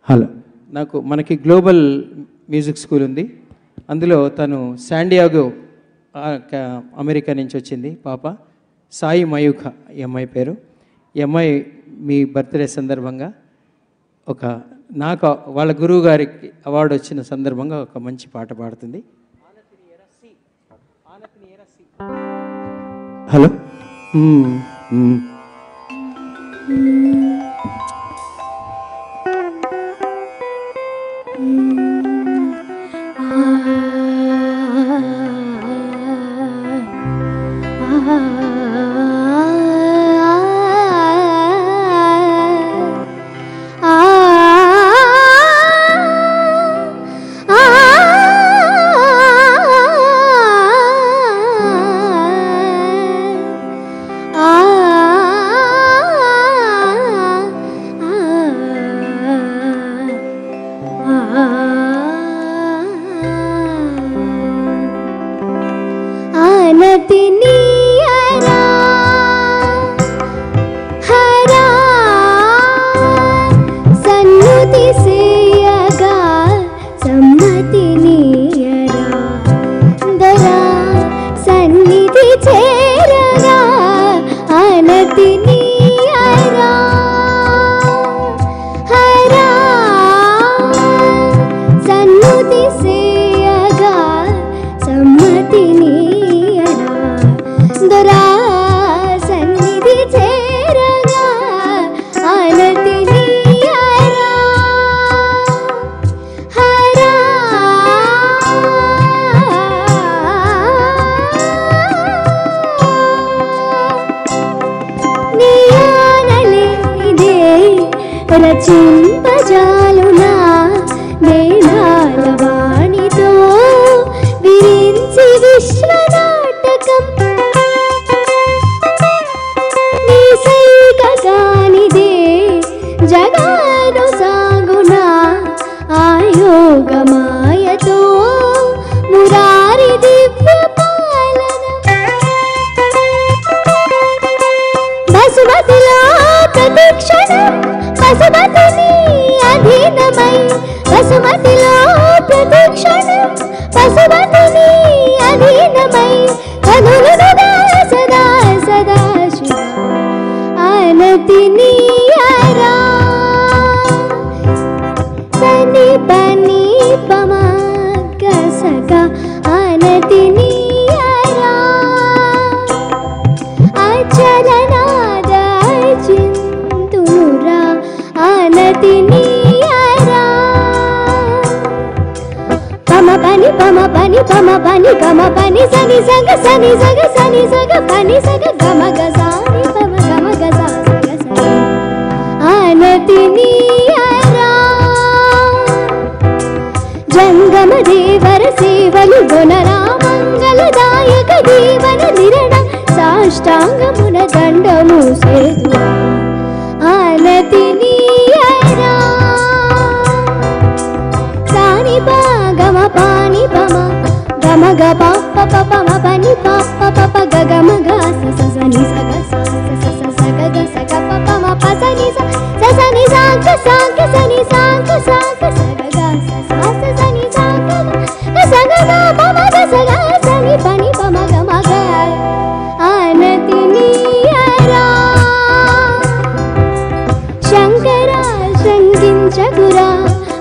Hello, మనకి global music school ఉంది. అందులో తను శాండియాగో అమెరికా నుంచి వచ్చింది పాప, సాయి మయూఖ ఈ అమ్మాయి పేరు. ఈ అమ్మాయి మీ బర్త్డే సందర్భంగా నాకు వాళ్ళ గురువు గారికి అవార్డు వచ్చిన సందర్భంగా ఒక మంచి పాట పాడుతుంది. హలో, రచింపజాలునా నేనాల వాణితో విరించి విశ్వనాటకం నీ సైకగానిదే జగాను సాగునా ఆయోగమాయతో మురారి దివ్య పాలన బసుమతిలో ప్రతిక్షణం పశుమతిని అధీనమై పశుమతిలో ప్రతిక్షణం పశుమతిని అధీనమై కనులుగా సదా సదా శివ ఆనతిని అరా సని పని పమగ సగ ఆనతిని అరా అచలనాద చింతురా ఆనతిని అరా పమ పని పమ పని పమ పని గమ పని సని సగ సని సగ సని సగ పని సగ గమ గసాని పమ గమ గసా సగ సని ఆనతిని అరా జంగమ దేవర సేవలు గొనరా మంగళదాయక దీవన నిరణ సాష్టాంగమున దండము సేతురా ఆనతిని అరా సాని పా గమ పాని పమ గమ గ ప పమ పని ప ప గ గమ గ స సని స గ స స గ గ స గ పమ ప సని స సని స గ స గ సని స గ స గ స గ గ స సని స గ గ స గ గ పమ గ స గ సని పని పమ గమ గ ఆనతిని అరా శంకరా శంకించకురా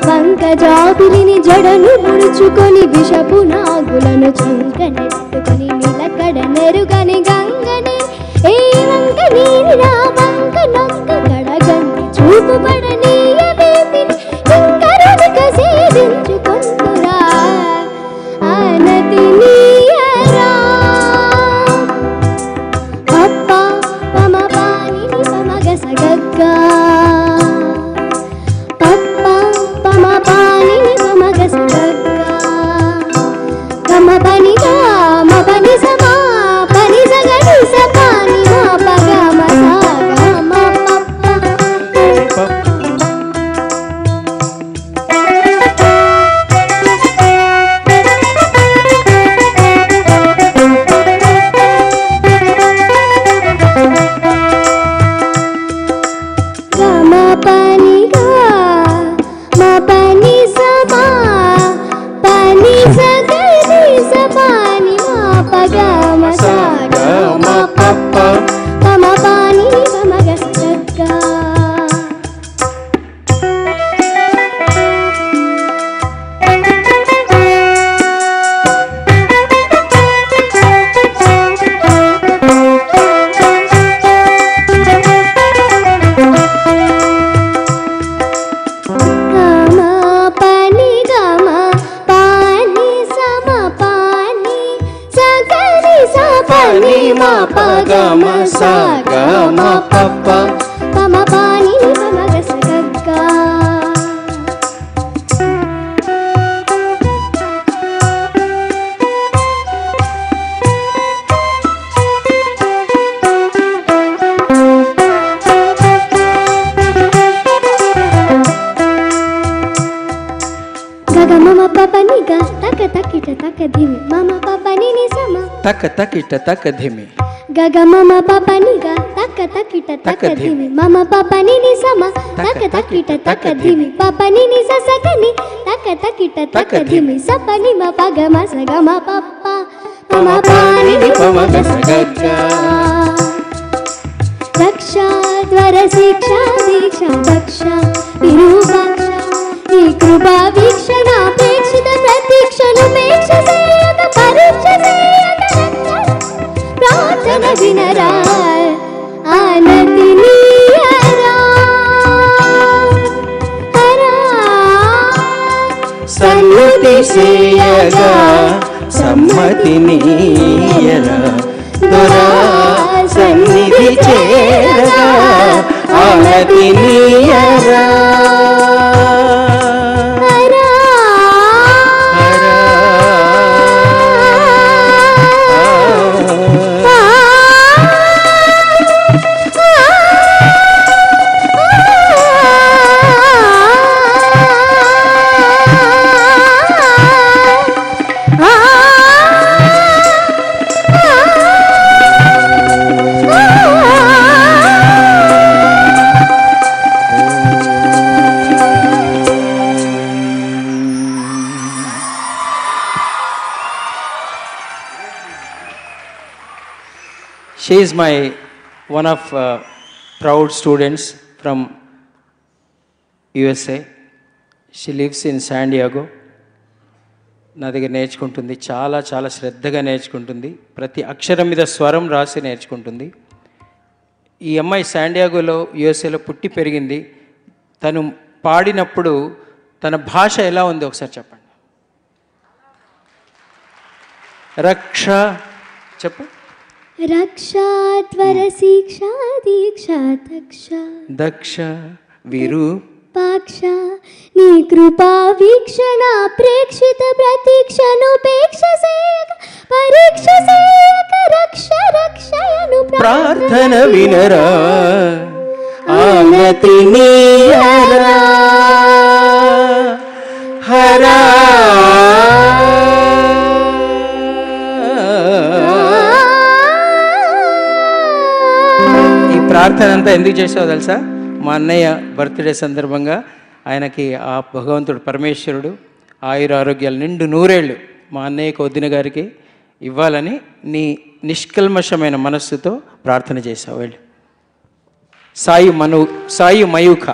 వంకజాబిలిని జడను ముడుచుకొని విషపు నాగులను చంకనెత్తుకొని నిలకడ నెరుగని గంగని ఏ వంక నీరా వంక నొక్క కడగండి చూపు పడనీయవేమిని ఇంకరునిక సేవించుకొందురా ఆనతిని అరా పప్ప పమ పాని పమ గస గగ్గా పప్ప పమ పాని పమ గస గగ్గా గమ పని గా మ పని సమా పని సగని స పాని మా ప గ మ స గ మ పప్ప ma pa ga ma sa ga ma pa pa pa ma pa ni ni pa ma ga sa ga ga. Ga mama papa ni ga taka takita taka dhimi mama papa ni ni sama taka takita taka dhimi ga mama papa ni ga taka takita taka dhimi mama papa ni ni sama taka takita taka dhimi papa ni ni sa sa ga ni taka takita taka dhimi sa pa ni ma pa ga ma sa ga ma papa mama pa ni ni pa ma ga sa ga ga. Raksha dwara shiksha diksha daksha virupaksha ఈ కృపా వీక్షణ ప్రేక్షిత ప్రతీక్షణుపేక్ష సేయక పరీక్ష సేయక ప్రార్థన వినరా ఆనతి నీయరా హరా సన్నుతి సేయగా సమ్మతి నీయరా దొరా సన్నిధి చేరగా ఆనతి నీయరా. She is one of proud students from USA. She lives in San Diego. నా దగ్గర నేర్చుకుంటుంది, చాలా చాలా శ్రద్ధగా నేర్చుకుంటుంది, ప్రతి అక్షరం మీద స్వరం రాసి నేర్చుకుంటుంది. ఈ అమ్మాయి శాండియాగోలో యుఎస్ఏలో పుట్టి పెరిగింది. తను పాడినప్పుడు తన భాష ఎలా ఉంది ఒకసారి చెప్పండి. రక్ష చెప్పు. రక్షా త్వర శిక్షా దీక్షా దక్ష దక్ష విరూపాక్ష నీ కృపా వీక్షణ ప్రేక్షిత ప్రతీక్షనుపేక్ష సేయక పరీక్ష సేయక రక్ష రక్షయను ప్రార్థన వినరా ఆనతి నీయరా హరా. ప్రార్థన అంతా ఎందుకు చేసావు తెలుసా? మా అన్నయ్య బర్త్డే సందర్భంగా ఆయనకి ఆ భగవంతుడు పరమేశ్వరుడు ఆయుర ఆరోగ్యాలు నిండు నూరేళ్ళు మా అన్నయ్యకి వదిన గారికి ఇవ్వాలని నీ నిష్కల్మషమైన మనస్సుతో ప్రార్థన చేసావు. వెళ్ళి సాయి మయూఖ.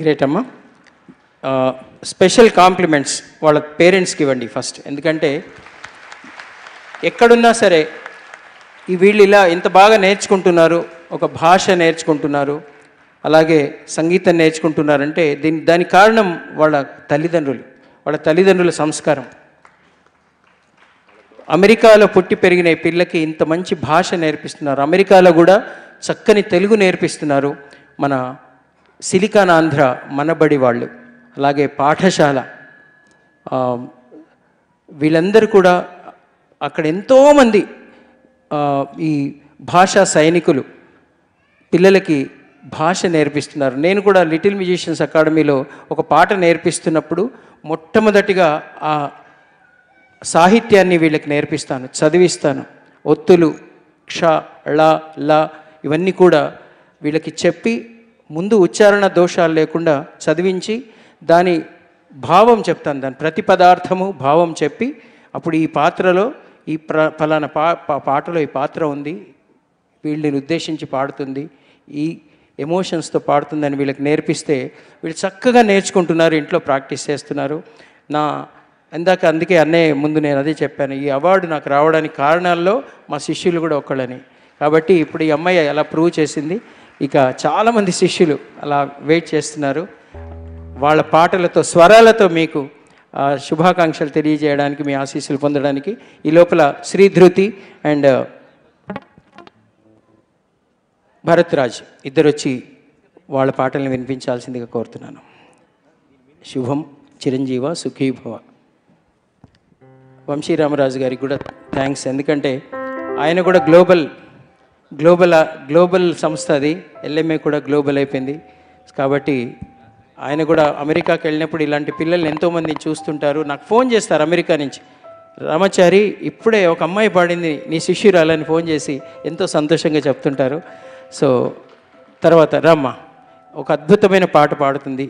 గ్రేట్ అమ్మా. స్పెషల్ కాంప్లిమెంట్స్ వాళ్ళ పేరెంట్స్కి ఇవ్వండి ఫస్ట్. ఎందుకంటే ఎక్కడున్నా సరే వీళ్ళు ఇలా ఇంత బాగా నేర్చుకుంటున్నారు, ఒక భాష నేర్చుకుంటున్నారు, అలాగే సంగీతం నేర్చుకుంటున్నారంటే దానికి కారణం వాళ్ళ తల్లిదండ్రుల సంస్కారం. అమెరికాలో పుట్టి పెరిగిన ఈ పిల్లకి ఇంత మంచి భాష నేర్పిస్తున్నారు. అమెరికాలో కూడా చక్కని తెలుగు నేర్పిస్తున్నారు. మన సిలికాన్ ఆంధ్ర మనబడి వాళ్ళు, అలాగే పాఠశాల, వీళ్ళందరూ కూడా అక్కడ ఎంతోమంది ఈ భాషా సైనికులు పిల్లలకి భాష నేర్పిస్తున్నారు. నేను కూడా లిటిల్ మ్యూజిషియన్స్ అకాడమీలో ఒక పాట నేర్పిస్తున్నప్పుడు మొట్టమొదటిగా ఆ సాహిత్యాన్ని వీళ్ళకి నేర్పిస్తాను, చదివిస్తాను. ఒత్తులు, క్ష, ళ, ల ఇవన్నీ కూడా వీళ్ళకి చెప్పి ముందు ఉచ్చారణ దోషాలు లేకుండా చదివించి దాని భావం చెప్తాను. దాని ప్రతి పదార్థము భావం చెప్పి అప్పుడు ఈ పాత్రలో ఈ ఫలానా పాటలో ఈ పాత్ర ఉంది, వీళ్ళని ఉద్దేశించి పాడుతుంది, ఈ ఎమోషన్స్తో పాడుతుందని వీళ్ళకి నేర్పిస్తే వీళ్ళు చక్కగా నేర్చుకుంటున్నారు, ఇంట్లో ప్రాక్టీస్ చేస్తున్నారు. నా అందుకే అన్నయ్య ముందు నేను అదే చెప్పాను, ఈ అవార్డు నాకు రావడానికి కారణాల్లో మా శిష్యులు కూడా ఒక్కళ్ళని. కాబట్టి ఇప్పుడు ఈ అమ్మాయి అలా ప్రూవ్ చేసింది. ఇక చాలామంది శిష్యులు అలా వెయిట్ చేస్తున్నారు. వాళ్ళ పాటలతో, స్వరాలతో మీకు శుభాకాంక్షలు తెలియజేయడానికి, మీ ఆశీస్సులు పొందడానికి. ఈ లోపల శ్రీధృతి అండ్ భరత్ రాజ్ ఇద్దరు వచ్చి వాళ్ళ పాటలను వినిపించాల్సిందిగా కోరుతున్నాను. శుభం, చిరంజీవ, సుఖీభవ. వంశీరామరాజు గారికి కూడా థ్యాంక్స్, ఎందుకంటే ఆయన కూడా గ్లోబల్ సంస్థ అది, ఎల్ఎంఏ కూడా గ్లోబల్ అయిపోయింది. కాబట్టి ఆయన కూడా అమెరికాకి వెళ్ళినప్పుడు ఇలాంటి పిల్లల్ని ఎంతోమంది చూస్తుంటారు. నాకు ఫోన్ చేస్తారు అమెరికా నుంచి, రామాచారి ఇప్పుడే ఒక అమ్మాయి పాడింది నీ శిష్యురాలని ఫోన్ చేసి ఎంతో సంతోషంగా చెప్తుంటారు. సో తర్వాత రామ్మ ఒక అద్భుతమైన పాట పాడుతుంది.